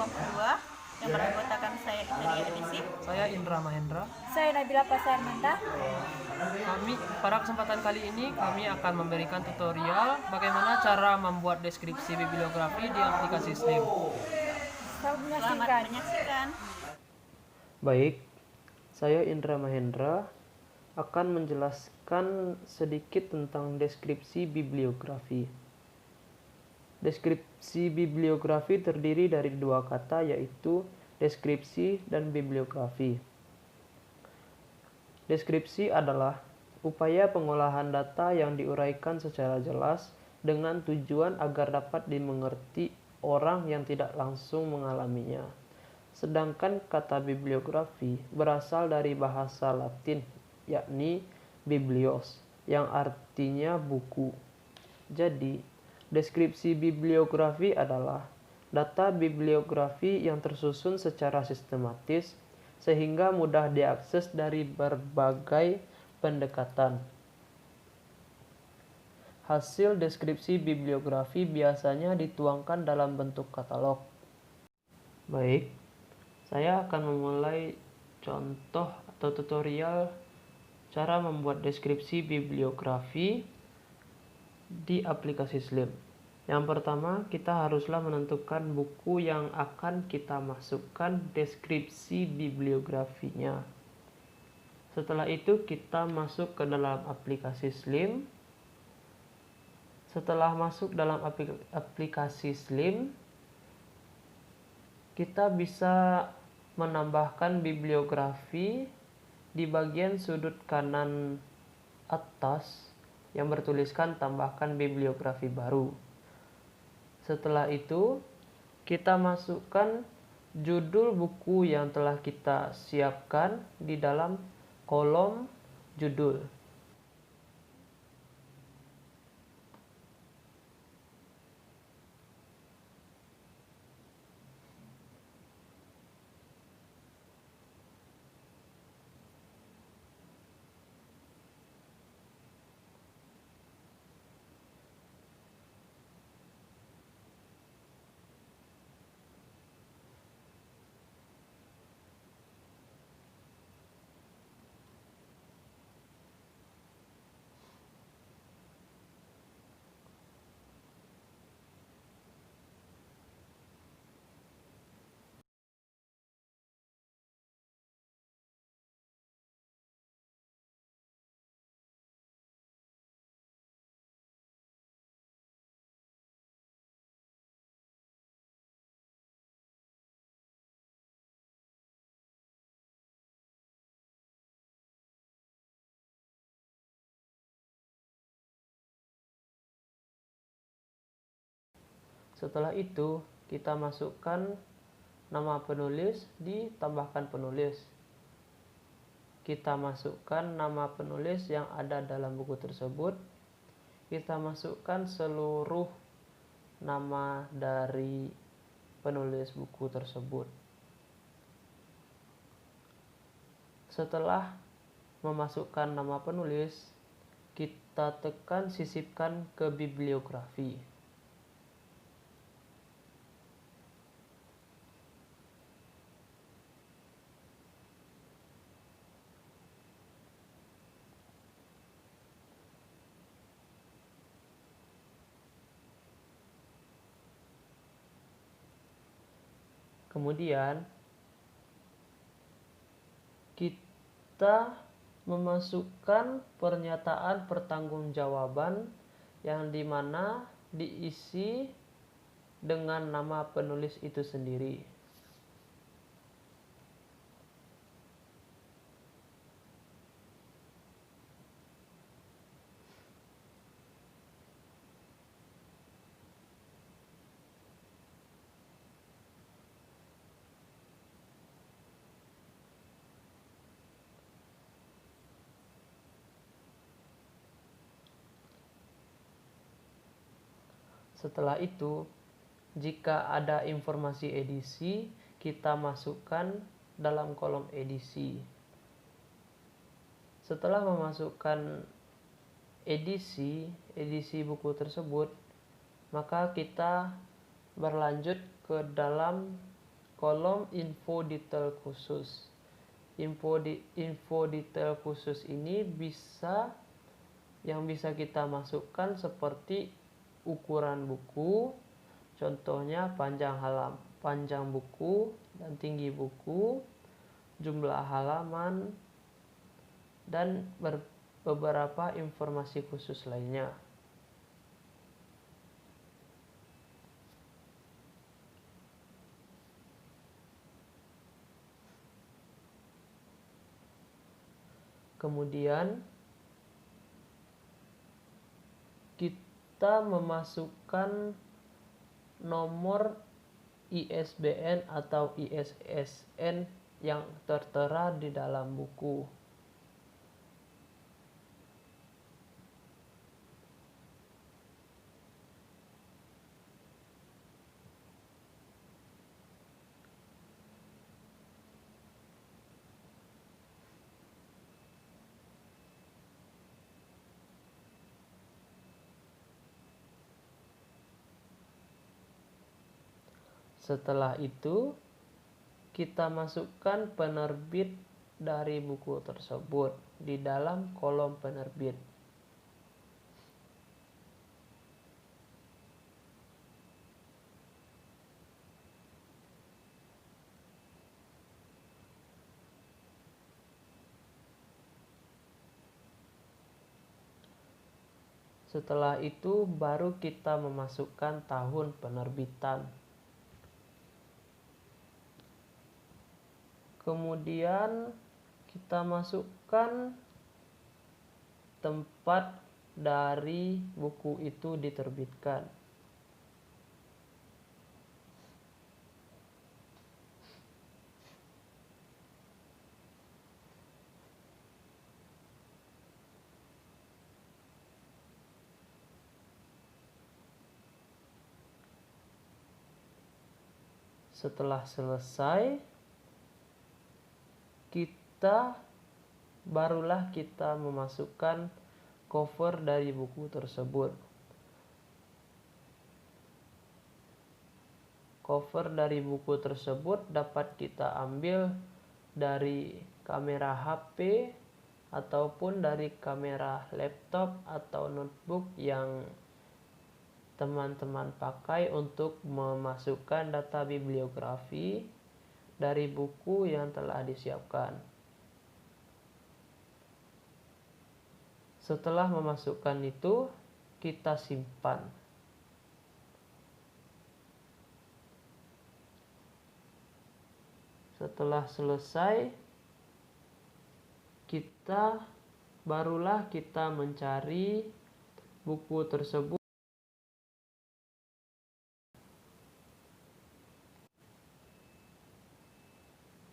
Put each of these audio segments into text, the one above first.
kelompok 2 yang beranggotakan saya Italia Edisi. Saya Indra Mahendra. Saya Nabila Pasarmanta. Pada kesempatan kali ini kami akan memberikan tutorial bagaimana cara membuat deskripsi bibliografi di aplikasi Slim. Selamat menyaksikan. Baik, saya Indra Mahendra akan menjelaskan sedikit tentang deskripsi bibliografi. Deskripsi bibliografi terdiri dari dua kata, yaitu deskripsi dan bibliografi. Deskripsi adalah upaya pengolahan data yang diuraikan secara jelas dengan tujuan agar dapat dimengerti orang yang tidak langsung mengalaminya. Sedangkan kata bibliografi berasal dari bahasa Latin, yakni biblios, yang artinya buku. Jadi, deskripsi bibliografi adalah data bibliografi yang tersusun secara sistematis sehingga mudah diakses dari berbagai pendekatan. Hasil deskripsi bibliografi biasanya dituangkan dalam bentuk katalog. Baik, saya akan memulai contoh atau tutorial cara membuat deskripsi bibliografi di aplikasi Slim. Yang pertama, kita haruslah menentukan buku yang akan kita masukkan deskripsi bibliografinya. Setelah itu, kita masuk ke dalam aplikasi Slim. Setelah masuk dalam aplikasi Slim, kita bisa menambahkan bibliografi di bagian sudut kanan atas yang bertuliskan tambahkan bibliografi baru. Setelah itu, kita masukkan judul buku yang telah kita siapkan di dalam kolom judul. Setelah itu, kita masukkan nama penulis di tambahkan penulis. Kita masukkan nama penulis yang ada dalam buku tersebut. Kita masukkan seluruh nama dari penulis buku tersebut. Setelah memasukkan nama penulis, kita tekan sisipkan ke bibliografi. Kemudian kita memasukkan pernyataan pertanggungjawaban yang dimana diisi dengan nama penulis itu sendiri. Setelah itu, jika ada informasi edisi, kita masukkan dalam kolom edisi. Setelah memasukkan edisi buku tersebut, maka kita berlanjut ke dalam kolom info detail khusus. Info detail khusus ini bisa kita masukkan seperti ukuran buku, contohnya panjang buku dan tinggi buku, jumlah halaman, dan beberapa informasi khusus lainnya. Kemudian kita memasukkan nomor ISBN atau ISSN yang tertera di dalam buku. Setelah itu, kita masukkan penerbit dari buku tersebut di dalam kolom penerbit. Setelah itu, baru kita memasukkan tahun penerbitan. Kemudian kita masukkan tempat dari buku itu diterbitkan. Setelah selesai, barulah kita memasukkan cover dari buku tersebut. Cover dari buku tersebut dapat kita ambil dari kamera HP ataupun dari kamera laptop atau notebook yang teman-teman pakai untuk memasukkan data bibliografi dari buku yang telah disiapkan. Setelah memasukkan itu, kita simpan. Setelah selesai, barulah kita mencari buku tersebut.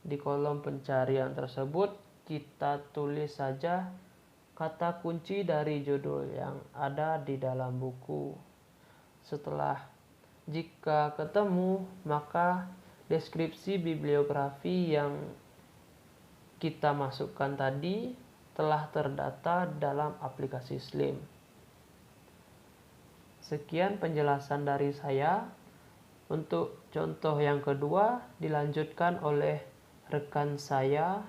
Di kolom pencarian tersebut, kita tulis saja kata kunci dari judul yang ada di dalam buku. Jika ketemu, maka deskripsi bibliografi yang kita masukkan tadi telah terdata dalam aplikasi Slim. Sekian penjelasan dari saya. Untuk contoh yang kedua dilanjutkan oleh rekan saya,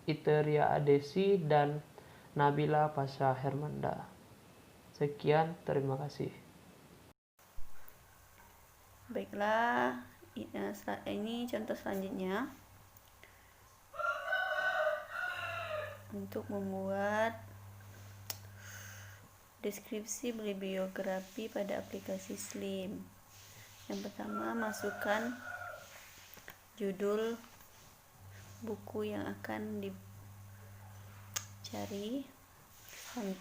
Iteria Adesi dan Nabila Pasha Hermanda. Sekian, terima kasih. Baiklah, ini contoh selanjutnya. Untuk membuat deskripsi bibliografi pada aplikasi Slim. Yang pertama, masukkan judul buku yang akan dicari.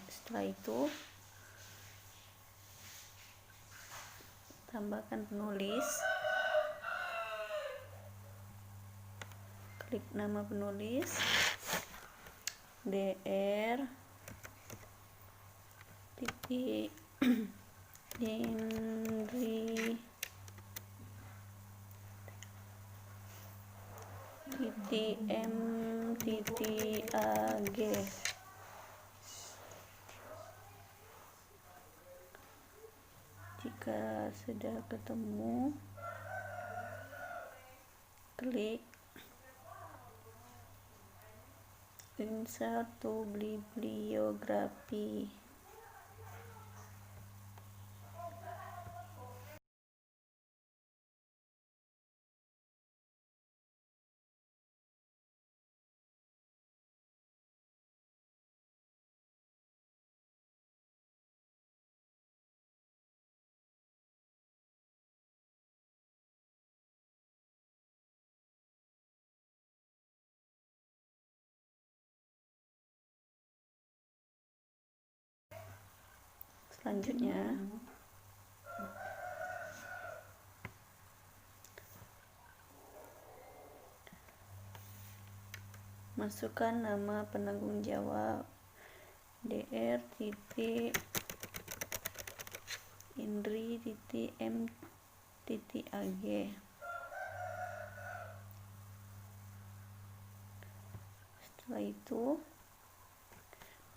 Setelah itu tambahkan penulis, klik nama penulis, Dr. Henry M.Ag. Jika sudah ketemu, klik insert to bibliography. Selanjutnya masukkan nama penanggung jawab Dr. Indri M AG. Setelah itu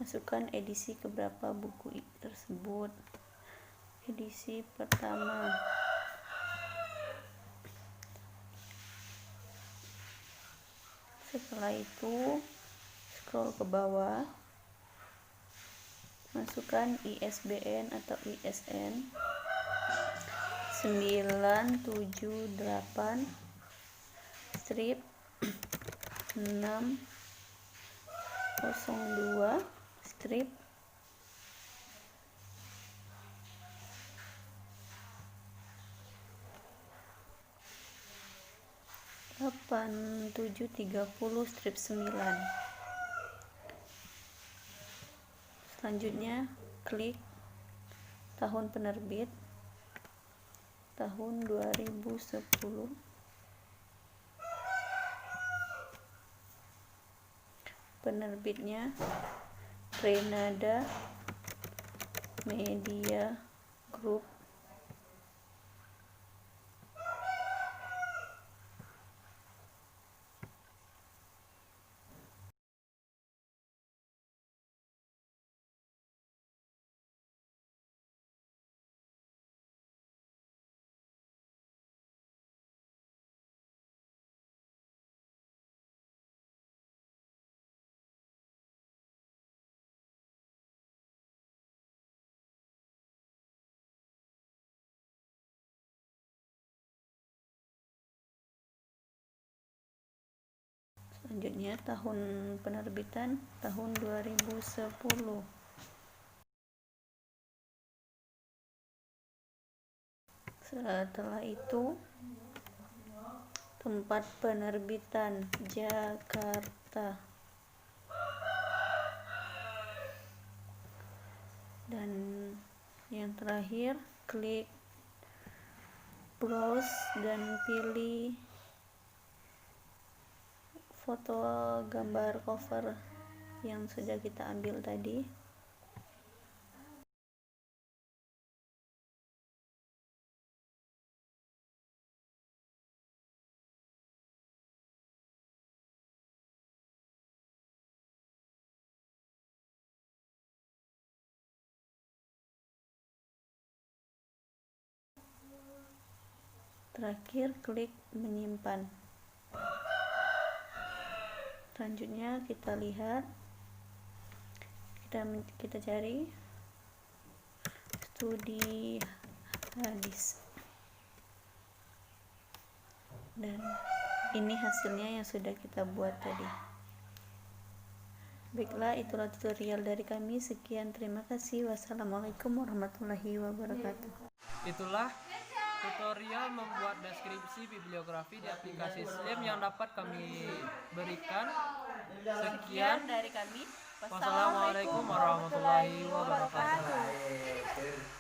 masukkan edisi keberapa buku tersebut. Edisi pertama. Setelah itu scroll ke bawah, masukkan ISBN atau ISN 978 strip 602 strip 8730 strip 9. Selanjutnya klik tahun penerbit tahun 2010. Penerbitnya Renada Media Group. Selanjutnya tahun penerbitan tahun 2010. Setelah itu tempat penerbitan Jakarta, dan yang terakhir klik browse dan pilih foto gambar cover yang sudah kita ambil tadi. Terakhir klik menyimpan. Selanjutnya kita lihat, kita cari studi hadis, dan ini hasilnya yang sudah kita buat tadi. Baiklah, itulah tutorial dari kami. Sekian, terima kasih. Wassalamualaikum warahmatullahi wabarakatuh. Itulah tutorial membuat deskripsi bibliografi di aplikasi Slim yang dapat kami berikan. Sekian dari kami. Wassalamualaikum warahmatullahi wabarakatuh.